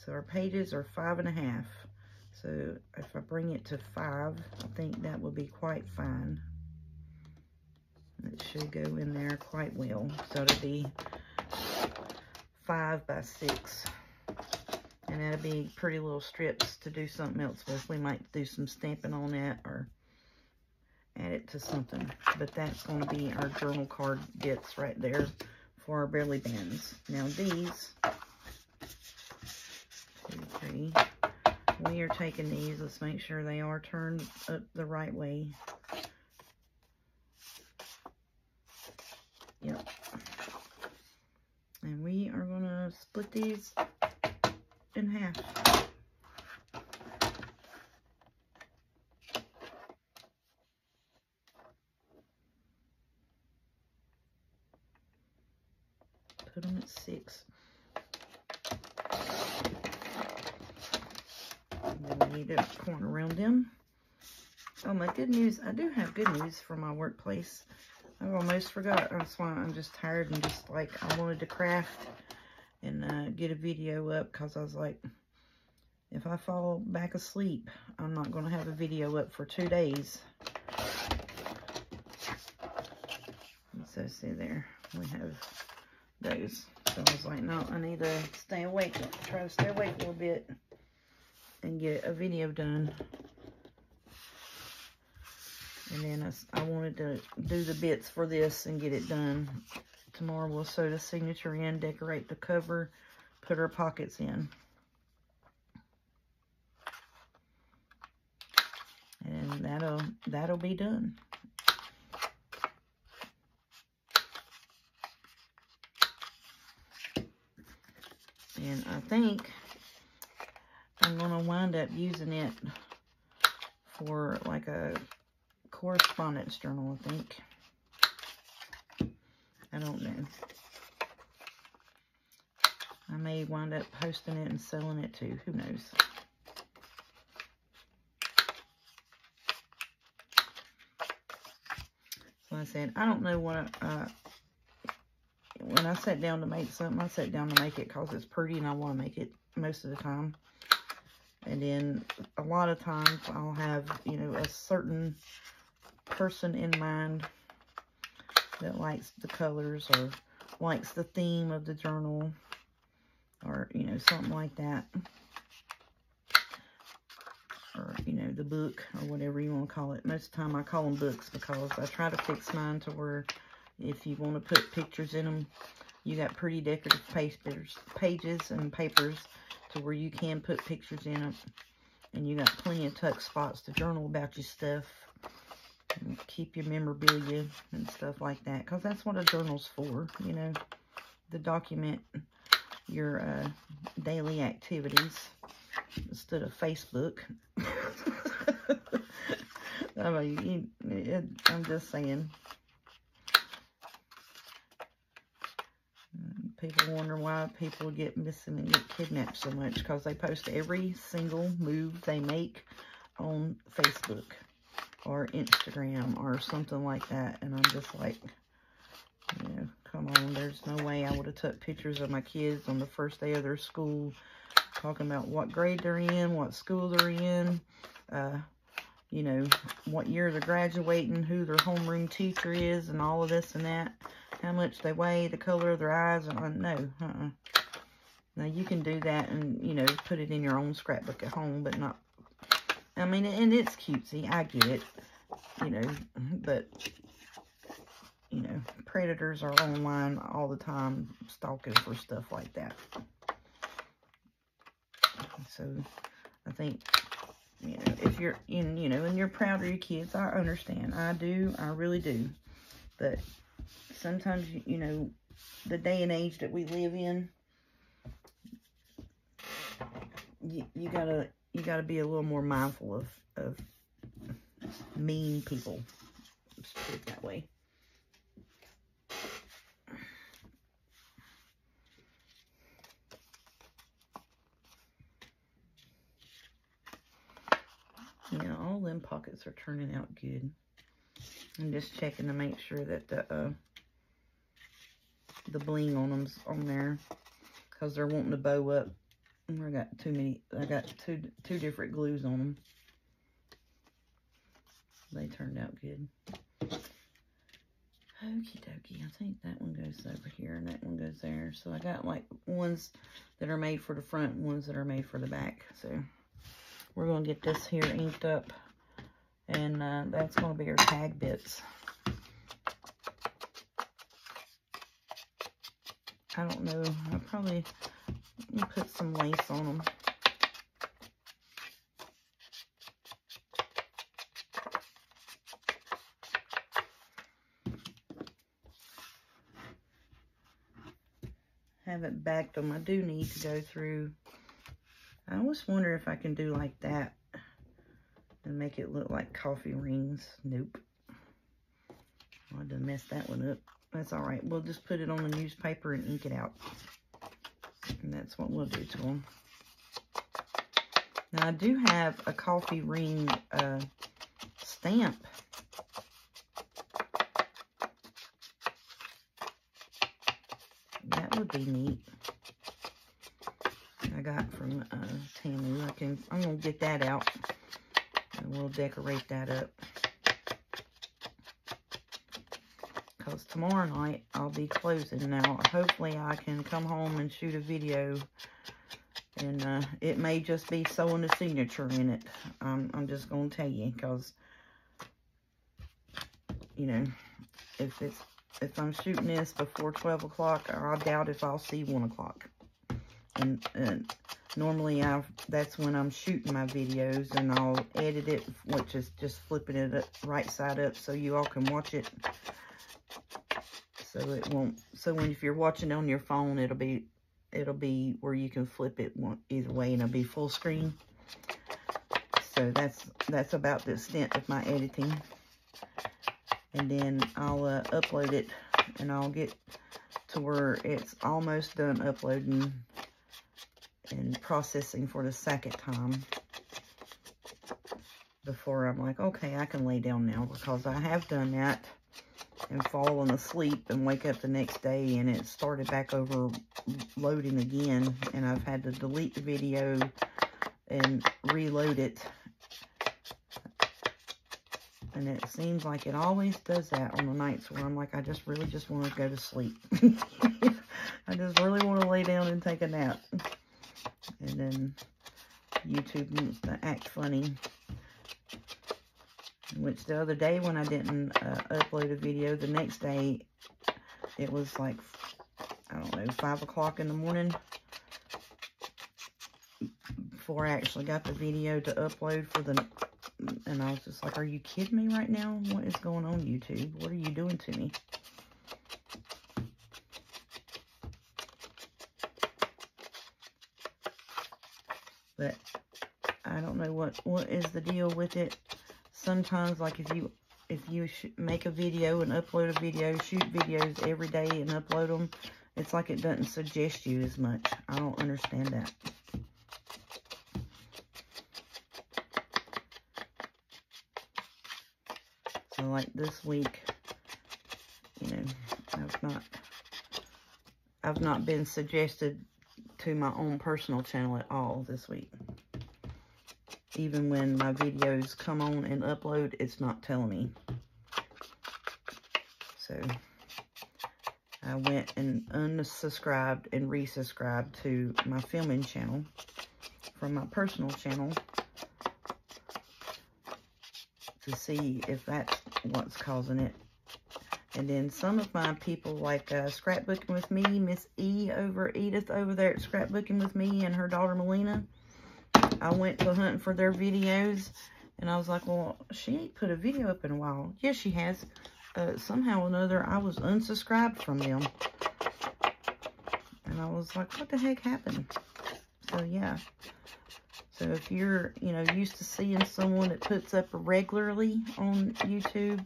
So our pages are 5.5. So if I bring it to 5, I think that will be quite fine. It should go in there quite well. So it'll be 5 by 6. And that'll be pretty little strips to do something else with. We might do some stamping on that or add it to something. But that's going to be our journal card bits right there for our belly bands. Now these, 2, 3, we are taking these. Let's make sure they are turned up the right way. Yep. And we are going to split these in half. Put them at 6. And then we need to corner around them. Oh, my good news. I do have good news for my workplace. I almost forgot. That's why I'm just tired and just like I wanted to craft and get a video up, because I was like, if I fall back asleep, I'm not going to have a video up for 2 days. So see there, we have those. So I was like, no, I need to stay awake, try to stay awake a little bit and get a video done. And then I wanted to do the bits for this and get it done. Tomorrow we'll sew the signature in, decorate the cover, put our pockets in. And that'll be done. And I think I'm going to wind up using it for like a correspondence journal, I think. I don't know. I may wind up posting it and selling it too. Who knows? So I said, I don't know what when I sat down to make something, I sat down to make it because it's pretty and I want to make it most of the time. And then a lot of times I'll have, you know, a certain person in mind that likes the colors or likes the theme of the journal, or, you know, something like that. Or, you know, the book, or whatever you want to call it. Most of the time I call them books because I try to fix mine to where if you want to put pictures in them, you got pretty decorative pages and papers to where you can put pictures in them. And you got plenty of tuck spots to journal about your stuff. And keep your memorabilia and stuff like that. Because that's what a journal's for, you know. To document your daily activities instead of Facebook. I mean, I'm just saying. People wonder why people get missing and get kidnapped so much, because they post every single move they make on Facebook or Instagram or something like that. And I'm just like, you know, come on, there's no way I would have took pictures of my kids on the first day of their school, talking about what grade they're in, what school they're in, you know, what year they're graduating, who their homeroom teacher is, and all of this and that. How much they weigh, the color of their eyes, and no, Now, you can do that and, you know, put it in your own scrapbook at home, but not, I mean, and it's cutesy, I get it, you know, but, you know, predators are online all the time stalking for stuff like that. So, I think, you know, if you're in, you know, and you're proud of your kids, I understand. I do, I really do. But sometimes, you know, the day and age that we live in, you gotta be a little more mindful of mean people. Let's put it that way. Yeah, all them pockets are turning out good. I'm just checking to make sure that the bling on them's on there, because they're wanting to bow up. I got I got two different glues on them. They turned out good. Okie dokie. I think that one goes over here and that one goes there. So I got like ones that are made for the front and ones that are made for the back. So we're going to get this here inked up. And that's going to be our tag bits. I don't know. I'll probably put some lace on them. Haven't backed them. I do need to go through. I always wonder if I can do like that and make it look like coffee rings. Nope. I done messed that one up. That's all right. We'll just put it on the newspaper and ink it out. And that's what we'll do to them. Now, I do have a coffee ring stamp. That would be neat. I got from Tamu. I'm gonna get that out and we'll decorate that up. Because tomorrow night I'll be closing. Now hopefully I can come home and shoot a video, and it may just be sewing a signature in it. I'm just gonna tell you, because you know, if I'm shooting this before 12 o'clock, I doubt if I'll see 1 o'clock. And normally that's when I'm shooting my videos, and I'll edit it, which is just flipping it up, right side up, so you all can watch it. So it won't. So if you're watching on your phone, it'll be where you can flip it either way, and it'll be full screen. So that's about the extent of my editing. And then I'll upload it, and I'll get to where it's almost done uploading and processing for the second time before I'm like, okay, I can lay down now, because I have done that and fallen asleep and wake up the next day and it started back over loading again, and I've had to delete the video and reload it. And it seems like it always does that on the nights where I'm like, I just really just want to go to sleep. I just really want to lay down and take a nap. And then YouTube wants to act funny. Which the other day when I didn't upload a video, the next day it was like, I don't know, 5 o'clock in the morning before I actually got the video to upload for the... And I was just like, are you kidding me right now? What is going on, YouTube? What are you doing to me? But I don't know what is the deal with it. Sometimes, like if you make a video and upload a video, shoot videos every day and upload them, it's like it doesn't suggest you as much. I don't understand that. So like this week, you know, I've not been suggested to my own personal channel at all this week. Even when my videos come on and upload, it's not telling me. So I went and unsubscribed and resubscribed to my filming channel from my personal channel to see if that's what's causing it. And then some of my people, like Scrapbooking with Me, Miss Edith over there at Scrapbooking with Me, and her daughter Melina, I went to hunting for their videos, and I was like, well, she ain't put a video up in a while. Yes, she has. Somehow or another, I was unsubscribed from them. And I was like, what the heck happened? So, yeah. So, if you're, you know, used to seeing someone that puts up regularly on YouTube,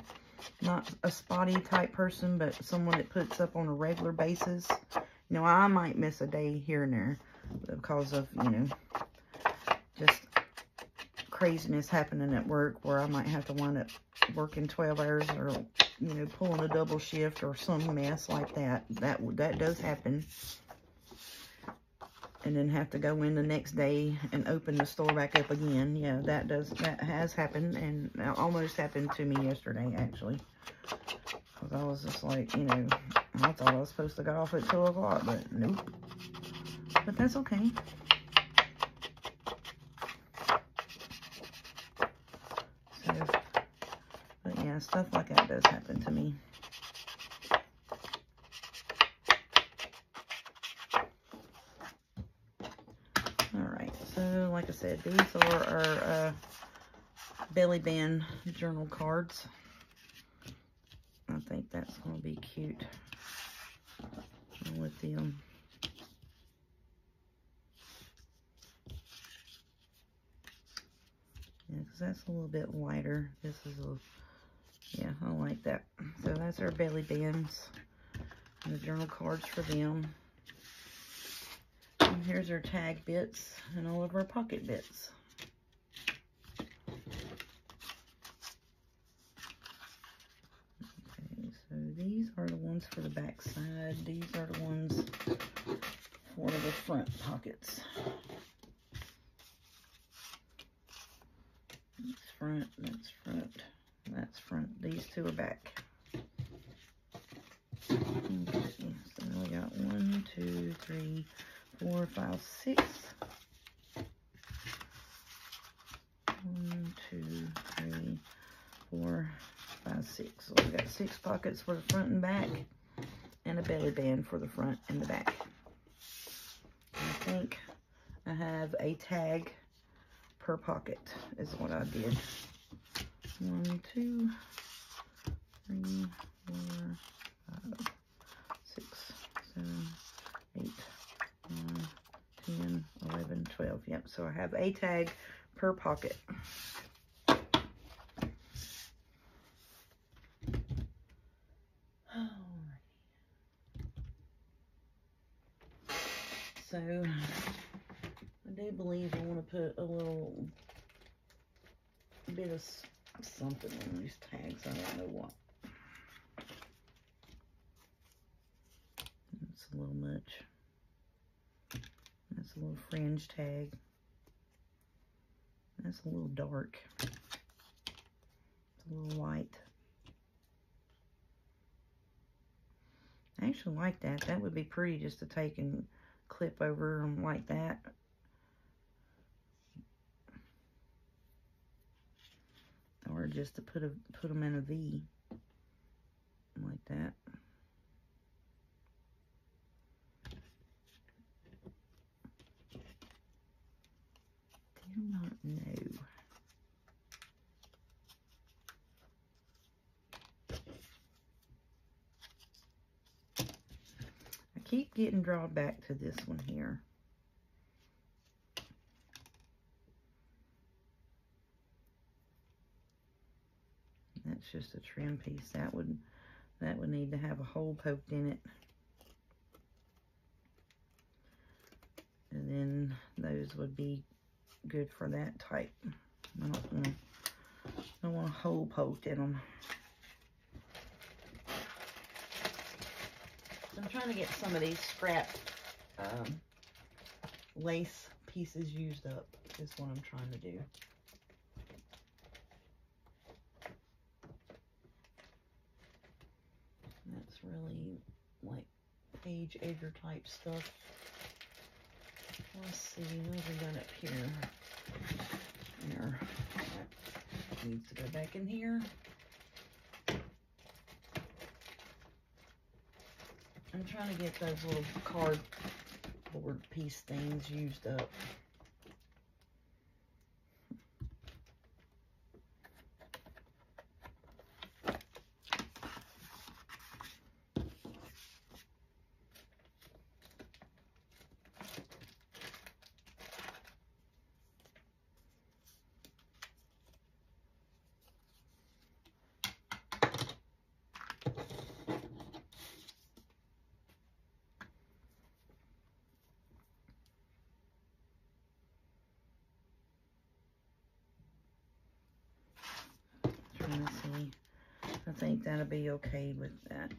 not a spotty type person, but someone that puts up on a regular basis, you know, I might miss a day here and there because of, you know, just craziness happening at work where I might have to wind up working 12 hours or, you know, pulling a double shift or some mess like that. That does happen. And then have to go in the next day and open the store back up again. Yeah, that has happened, and it almost happened to me yesterday, actually. Because I was just like, you know, I thought I was supposed to get off at 2 o'clock, but nope. But that's okay. So, but yeah, stuff like that does happen to me. So, like I said, these are our belly band journal cards. I think that's going to be cute with them. Yeah, because that's a little bit lighter. This is yeah, I like that. So that's our belly bands and the journal cards for them. And here's our tag bits and all of our pocket bits. Okay, so these are the ones for the back side. These are the ones for the front pockets. That's front, that's front, that's front. These two are back. Okay, so we got 1, 2, 3, 4, 5, 6. 1, 2, 3, 4, 5, 6. So we got 6 pockets for the front and back, and a belly band for the front and the back. I think I have a tag per pocket is what I did. 1, 2, 3, 4, 5, 6, 7, 8, 9, 10, 11, 12. Yep, so I have a tag per pocket. So I do believe I want to put a little bit of something on these tags. I don't know what. It's a little much. That's a little fringe tag. That's a little dark. It's a little light. I actually like that. That would be pretty just to take and clip over them like that. Or just to put them in a V like that. Do not know. I keep getting drawn back to this one here. That's just a trim piece. That would need to have a hole poked in it. And then those would be good for that type. I don't want a hole poked in them. I'm trying to get some of these scrap lace pieces used up, is what I'm trying to do. That's really like page edger type stuff. Let's see, what have we done up here? Here. That needs to go back in here. I'm trying to get those little cardboard piece things used up. Trying to see. I think that'll be okay with that.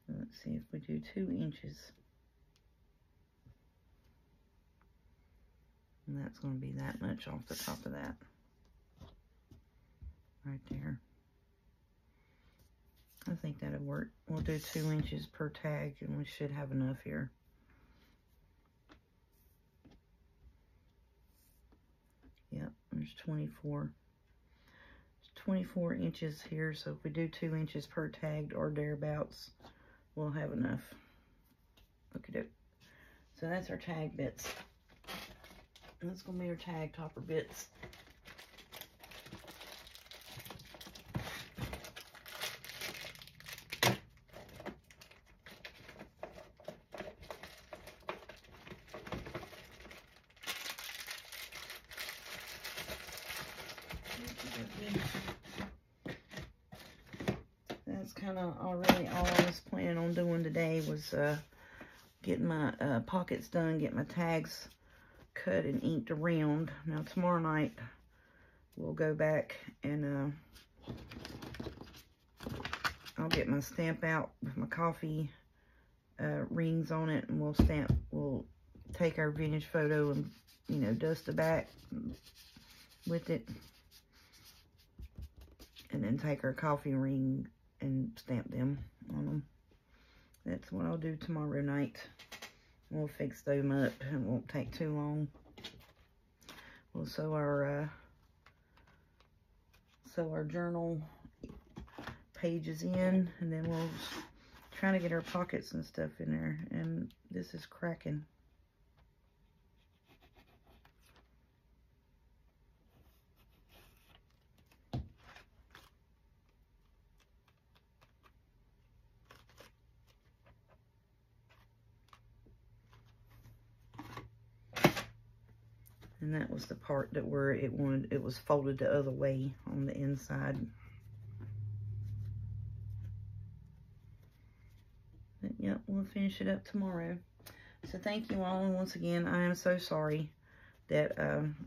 Let's see if we do 2 inches. And that's going to be that much off the top of that. Right there. I think that'll work. We'll do 2 inches per tag and we should have enough here. Yep, there's 24. There's 24 inches here, so if we do 2 inches per tag or thereabouts, we'll have enough. Okay, so that's our tag bits. That's gonna be our tag topper bits. That's kind of already all I was planning on doing today was getting my pockets done, get my tags cut and inked around. Now tomorrow night we'll go back and I'll get my stamp out with my coffee rings on it, and we'll take our vintage photo and, you know, dust the back with it, and then take our coffee ring and stamp them on them. That's what I'll do tomorrow night. We'll fix them up. It won't take too long. We'll sew our journal pages in, and then we'll try to get our pockets and stuff in there. And this is cracking. And that was the part that where it was folded the other way on the inside. But yep, we'll finish it up tomorrow. So thank you all, and once again, I am so sorry that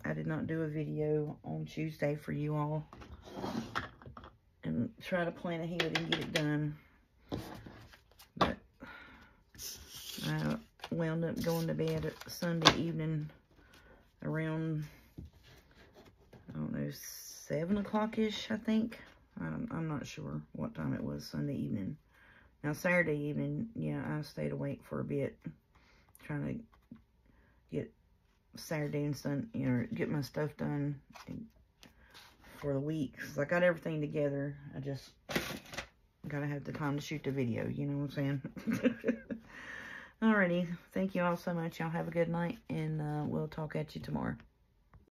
I did not do a video on Tuesday for you all, and try to plan ahead and get it done. But I wound up going to bed Sunday evening around, I don't know, 7 o'clock-ish, I think. I'm not sure what time it was Sunday evening. Now, Saturday evening, yeah, I stayed awake for a bit, trying to get Saturday and Sunday, you know, get my stuff done for the week. Because I got everything together. I just gotta have the time to shoot the video, you know what I'm saying? Alrighty, thank you all so much. Y'all have a good night, and we'll talk at you tomorrow.